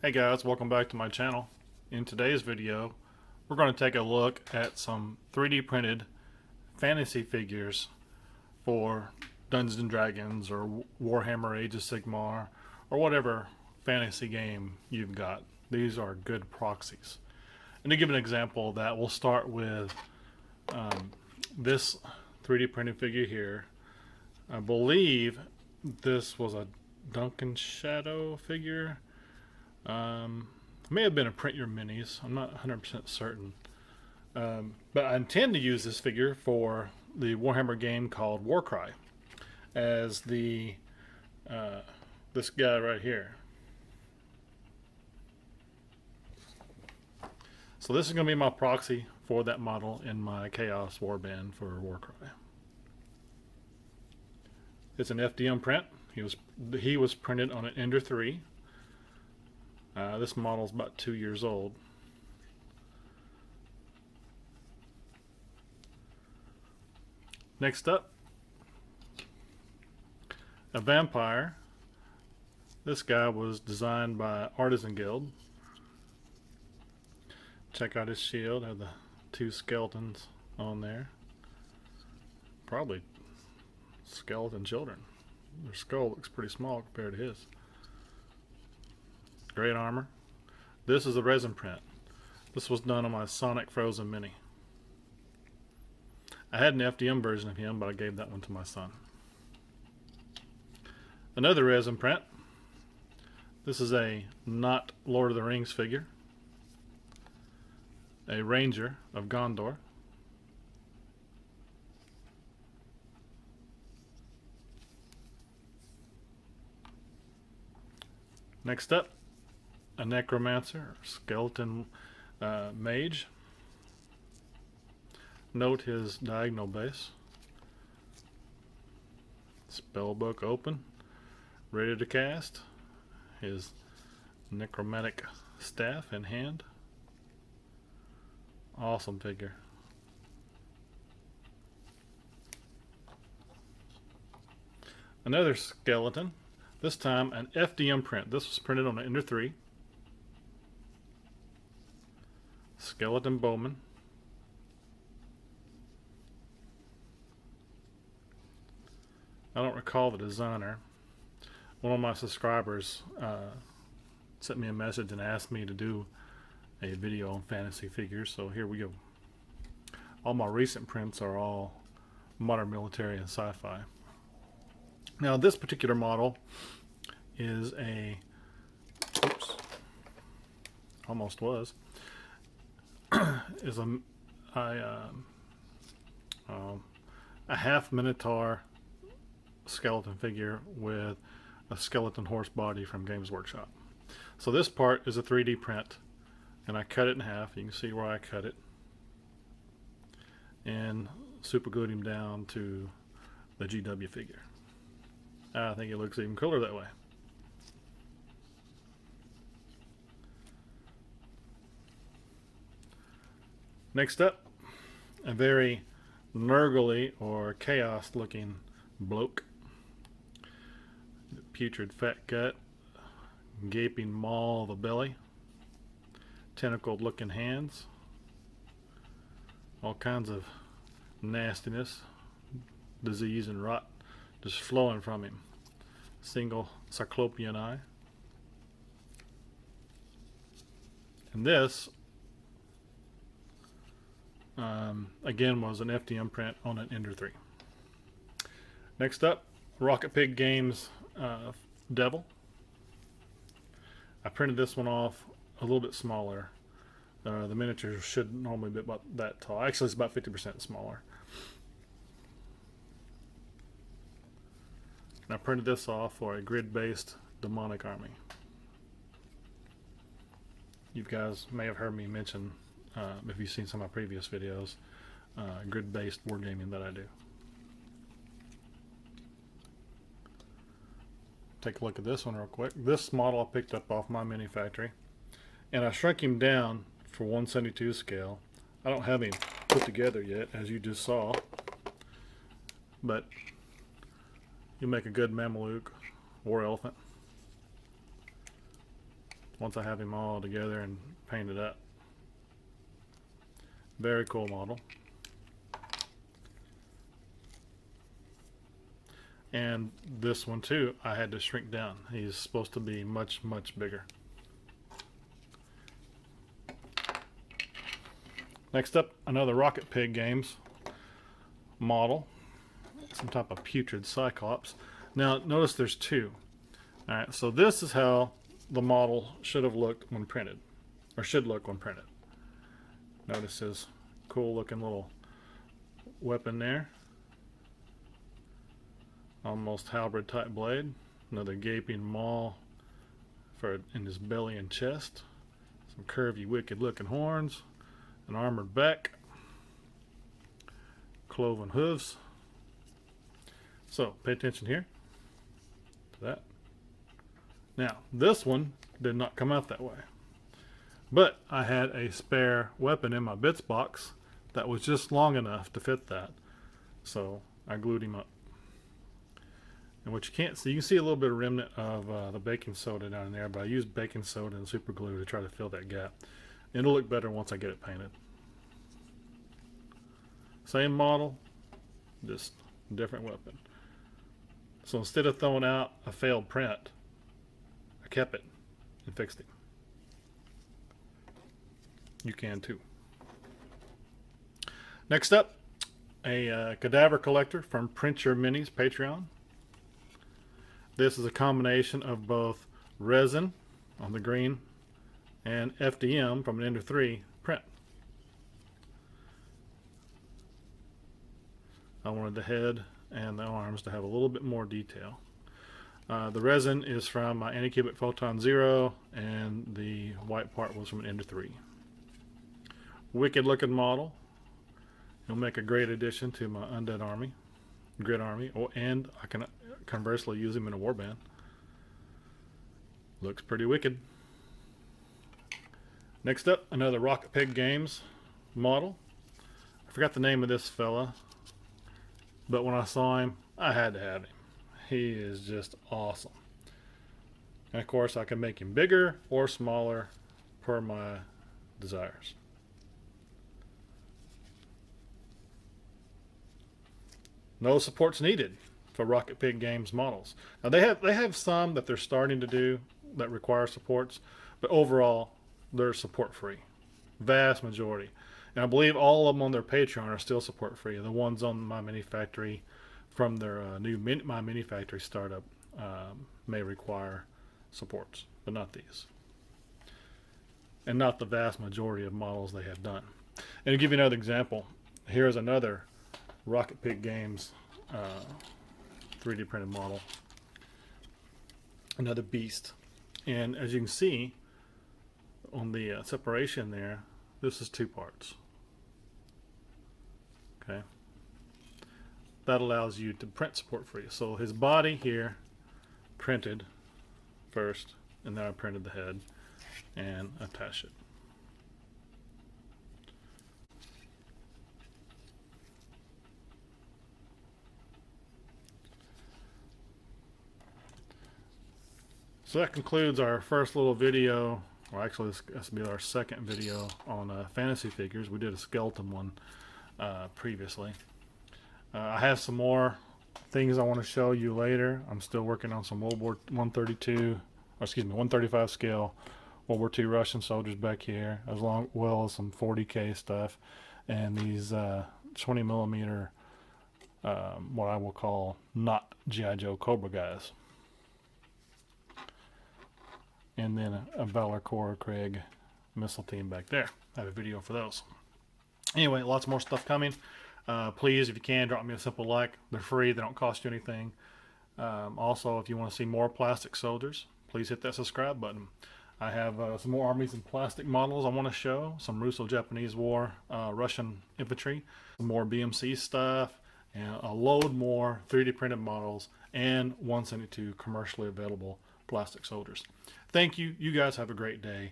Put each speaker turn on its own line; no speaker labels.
Hey guys, welcome back to my channel. In today's video, we're going to take a look at some 3D printed fantasy figures for Dungeons and Dragons or Warhammer Age of Sigmar or whatever fantasy game you've got. These are good proxies. And to give an example of that, we'll start with this 3D printed figure here. I believe this was a Duncan Shadow figure. May have been a Print Your Minis. I'm not 100% certain. But I intend to use this figure for the Warhammer game called Warcry as the this guy right here. So this is going to be my proxy for that model in my Chaos Warband for Warcry. It's an FDM print. He was printed on an Ender 3. This model is about 2 years old. Next up, a vampire. This guy was designed by Artisan Guild. Check out his shield. Have the two skeletons on there. Probably skeleton children. Their skull looks pretty small compared to his. Great armor. This is a resin print. This was done on my Sonic Frozen Mini. I had an FDM version of him, but I gave that one to my son. Another resin print. This is a not Lord of the Rings figure. A Ranger of Gondor. Next up, a Necromancer Skeleton Mage. Note his diagonal base. Spellbook open, ready to cast. His necromantic staff in hand. Awesome figure. Another skeleton. This time an FDM print. This was printed on an Ender 3. Skeleton Bowman. I don't recall the designer. One of my subscribers sent me a message and asked me to do a video on fantasy figures, so here we go. All my recent prints are all modern military and sci-fi. Now this particular model is a is a half Minotaur skeleton figure with a skeleton horse body from Games Workshop. So this part is a 3D print, and I cut it in half. You can see where I cut it, and super glued him down to the GW figure. I think it looks even cooler that way. Next up, a very Nurgly or chaos looking bloke. Putrid fat gut, gaping maw of the belly, tentacled looking hands, all kinds of nastiness, disease and rot just flowing from him. Single cyclopean eye. And this again was an FDM print on an Ender 3. Next up, Rocket Pig Games Devil. I printed this one off a little bit smaller. The miniature should normally be about that tall. Actually, it's about 50% smaller. And I printed this off for a grid-based demonic army. You guys may have heard me mention, if you've seen some of my previous videos, grid-based wargaming that I do. Take a look at this one real quick. This model I picked up off my mini factory, and I shrunk him down for 1/72 scale. I don't have him put together yet, as you just saw, but you make a good Mameluke war elephant. once I have him all together and painted up. Very cool model. And this one too, I had to shrink down. He's supposed to be much, much bigger. Next up, another Rocket Pig Games model. Some type of Putrid Cyclops. Now, notice there's two. Alright, so this is how the model should have looked when printed. Or should look when printed. Notice his cool looking little weapon there. Almost halberd type blade. Another gaping maw in his belly and chest. Some curvy, wicked looking horns. An armored back. Cloven hooves. So, pay attention here to that. Now, this one did not come out that way. But I had a spare weapon in my bits box that was just long enough to fit that. So, I glued him up. And what you can't see, you can see a little bit of remnant of the baking soda down in there, but I used baking soda and super glue to try to fill that gap. It'll look better once I get it painted. Same model, just different weapon. So instead of throwing out a failed print, I kept it and fixed it. You can too. Next up, a Cadaver Collector from Print Your Minis Patreon. This is a combination of both resin on the green and FDM from an Ender 3 print. I wanted the head and the arms to have a little bit more detail. The resin is from my Anycubic Photon Zero, and the white part was from an Ender 3. Wicked looking model. He'll make a great addition to my Undead Army, Grid Army, and I can conversely use him in a warband. Looks pretty wicked. Next up, another Rocket Pig Games model. I forgot the name of this fella, but when I saw him, I had to have him. He is just awesome. And of course, I can make him bigger or smaller per my desires. No supports needed for Rocket Pig Games models. Now they have some that they're starting to do that require supports, but overall they're support free. Vast majority. And I believe all of them on their Patreon are still support free. The ones on My Mini Factory from their new My Mini Factory startup may require supports, but not these. And not the vast majority of models they have done. And to give you another example, here's another Rocket Pig Games 3D printed model. Another beast. And as you can see on the separation there, this is two parts. Okay. That allows you to print support free. So his body here printed first, and then I printed the head and attached it. So that concludes our first little video, or actually this will be our second video on fantasy figures. We did a skeleton one previously. I have some more things I want to show you later. I'm still working on some World War 135 scale World War II Russian soldiers back here, as well as some 40K stuff, and these 20 millimeter, what I will call not G.I. Joe Cobra guys. And then a Valor Corps Craig missile team back there. I have a video for those. Anyway, lots more stuff coming. Please, if you can, drop me a simple like. They're free. They don't cost you anything. Also, if you want to see more plastic soldiers, please hit that subscribe button. I have some more armies and plastic models I want to show. Some Russo-Japanese War, Russian infantry, some more BMC stuff, and a load more 3D printed models, and 172 commercially available plastic soldiers. Thank you. You guys have a great day.